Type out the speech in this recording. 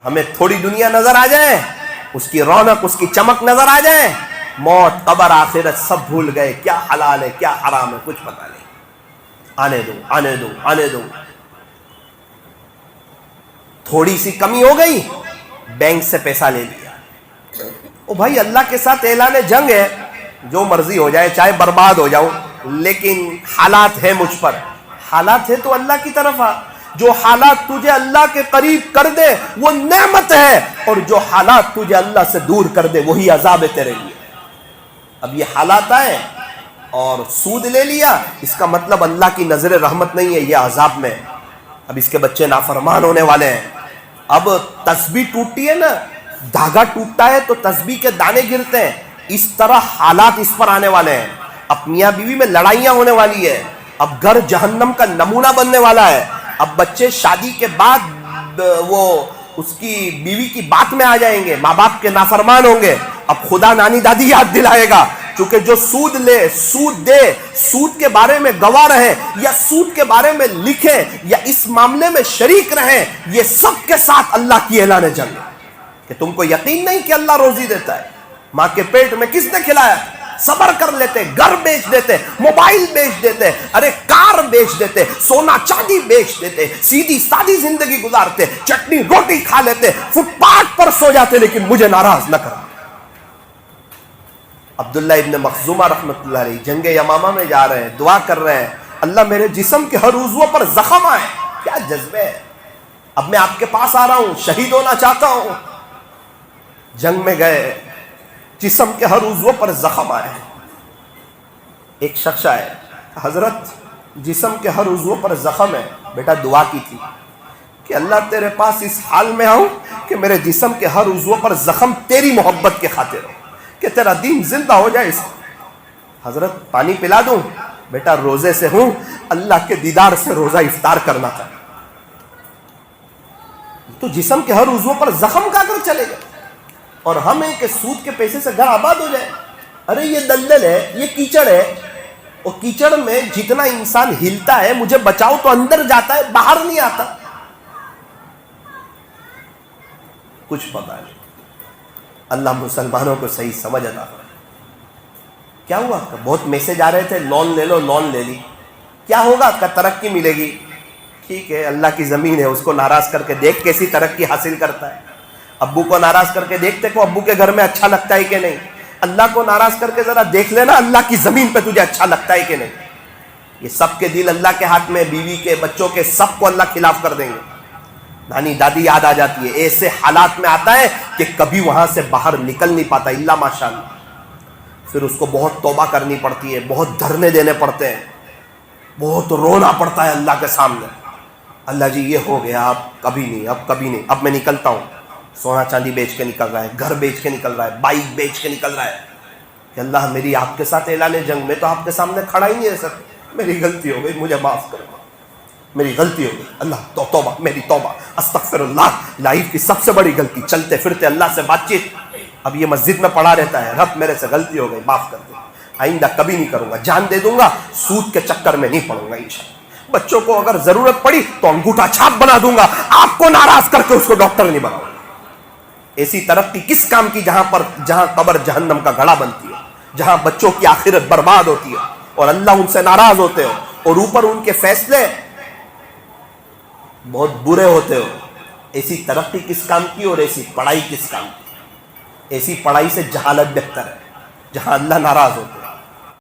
ہمیں تھوڑی دنیا نظر آ جائے، اس کی رونق، اس کی چمک نظر آ جائے، موت، قبر، آخرت سب بھول گئے، کیا حلال ہے کیا حرام ہے کچھ پتہ نہیں، آنے دو آنے دو آنے دو۔ تھوڑی سی کمی ہو گئی، بینک سے پیسہ لے لیا۔ او بھائی اللہ کے ساتھ اعلان جنگ ہے، جو مرضی ہو جائے، چاہے برباد ہو جاؤں، لیکن حالات ہے مجھ پر، حالات ہے تو اللہ کی طرف آ۔ جو حالات تجھے اللہ کے قریب کر دے وہ نعمت ہے، اور جو حالات تجھے اللہ سے دور کر دے وہی عذاب ہے تیرے لیے۔ اب یہ حالات آئے اور سود لے لیا، اس کا مطلب اللہ کی نظر رحمت نہیں ہے، یہ عذاب میں ہے۔ اب اس کے بچے نافرمان ہونے والے ہیں۔ اب تسبیح ٹوٹتی ہے نا، دھاگا ٹوٹتا ہے تو تسبیح کے دانے گرتے ہیں، اس طرح حالات اس پر آنے والے ہیں۔ اب میاں بیوی میں لڑائیاں ہونے والی ہے، اب گھر جہنم کا نمونہ بننے والا ہے۔ اب بچے شادی کے بعد وہ اس کی بیوی کی بات میں آ جائیں گے، ماں باپ کے نافرمان ہوں گے۔ اب خدا نانی دادی یاد دلائے گا، چونکہ جو سود لے، سود دے، سود کے بارے میں گواہ رہے یا سود کے بارے میں لکھیں یا اس معاملے میں شریک رہیں، یہ سب کے ساتھ اللہ کی اعلان جنگ ہے کہ تم کو یقین نہیں کہ اللہ روزی دیتا ہے۔ ماں کے پیٹ میں کس نے کھلایا؟ صبر کر لیتے، گھر بیچ دیتے، موبائل بیچ دیتے، ارے کار بیچ دیتے، سونا چاندی بیچ دیتے، سیدھی سادی زندگی گزارتے، چٹنی روٹی کھا لیتے، فٹ پاتھ پر سو جاتے، لیکن مجھے ناراض نہ کرا۔ عبداللہ ابن مخزومہ رحمۃ اللہ علیہ جنگ یمامہ میں جا رہے ہیں، دعا کر رہے ہیں، اللہ میرے جسم کے ہر عضو پر زخم آئے۔ کیا جذبے ہے، اب میں آپ کے پاس آ رہا ہوں، شہید ہونا چاہتا ہوں۔ جنگ میں گئے، جسم کے ہر عضو پر زخم آئے۔ ایک شخص آئے، حضرت جسم کے ہر عضو پر زخم ہے، بیٹا دعا کی تھی کہ اللہ تیرے پاس اس حال میں آؤں کہ میرے جسم کے ہر عضو پر زخم تیری محبت کے خاطر ہو، کہ تیرا دین زندہ ہو جائے۔ حضرت پانی پلا دوں؟ بیٹا روزے سے ہوں، اللہ کے دیدار سے روزہ افطار کرنا تھا۔ تو جسم کے ہر عضو پر زخم کا کر چلے گا، اور ہم ہیں کہ سود کے پیسے سے گھر آباد ہو جائے۔ ارے یہ دلدل ہے، یہ کیچڑ ہے، اور کیچڑ میں جتنا انسان ہلتا ہے، مجھے بچاؤ تو اندر جاتا ہے، باہر نہیں آتا۔ کچھ پتہ نہیں۔ اللہ مسلمانوں کو صحیح سمجھ عطا فرمائے۔ کیا ہوا؟ بہت میسج آ رہے تھے، لون لے لو، لون لے لی، کیا ہوگا؟ کہ ترقی ملے گی۔ ٹھیک ہے، اللہ کی زمین ہے، اس کو ناراض کر کے دیکھ کیسی ترقی حاصل کرتا ہے۔ ابو کو ناراض کر کے دیکھتے کو ابو کے گھر میں اچھا لگتا ہے کہ نہیں۔ اللہ کو ناراض کر کے ذرا دیکھ لینا اللہ کی زمین پہ تجھے اچھا لگتا ہے کہ نہیں۔ یہ سب کے دل اللہ کے ہاتھ میں، بیوی کے، بچوں کے، سب کو اللہ خلاف کر دیں گے۔ نانی دادی یاد آ جاتی ہے، ایسے حالات میں آتا ہے کہ کبھی وہاں سے باہر نکل نہیں پاتا الا ماشاءاللہ۔ پھر اس کو بہت توبہ کرنی پڑتی ہے، بہت دھرنے دینے پڑتے ہیں، بہت رونا پڑتا ہے اللہ کے سامنے۔ اللہ جی یہ ہو گیا، اب کبھی نہیں، اب کبھی نہیں، اب میں نکلتا ہوں۔ سونا چاندی بیچ کے نکل رہا ہے، گھر بیچ کے نکل رہا ہے، بائک بیچ کے نکل رہا ہے کہ اللہ میری آپ کے ساتھ اعلان جنگ، میں تو آپ کے سامنے کھڑا ہی نہیں رہ سکتا، میری غلطی ہو گئی، مجھے معاف کرو، میری غلطی ہو گئی، اللہ توبہ، میری توبہ، استغفر اللہ۔ لائف کی سب سے بڑی غلطی، چلتے پھرتے اللہ سے بات چیت۔ اب یہ مسجد میں پڑھا رہتا ہے، رب میرے سے غلطی ہو گئی، معاف کر دے، آئندہ کبھی نہیں کروں گا، جان دے دوں گا، سود کے چکر میں نہیں پڑوں گا انشاءاللہ۔ بچوں کو اگر ضرورت پڑی تو انگوٹھا چھاپ بنا دوں گا، آپ کو ناراض کر کے اس کو ڈاکٹر نہیں بناؤں گا۔ ایسی ترقی کس کام کی جہاں قبر جہنم کا گڑھا بنتی ہے، جہاں بچوں کی آخرت برباد ہوتی ہے اور اللہ ان سے ناراض ہوتے ہو، اور اوپر ان کے فیصلے بہت برے ہوتے ہو۔ ایسی ترقی کس کام کی اور ایسی پڑھائی کس کام کی؟ ایسی پڑھائی سے جہالت بہتر ہے، جہاں اللہ ناراض ہوتے ہیں۔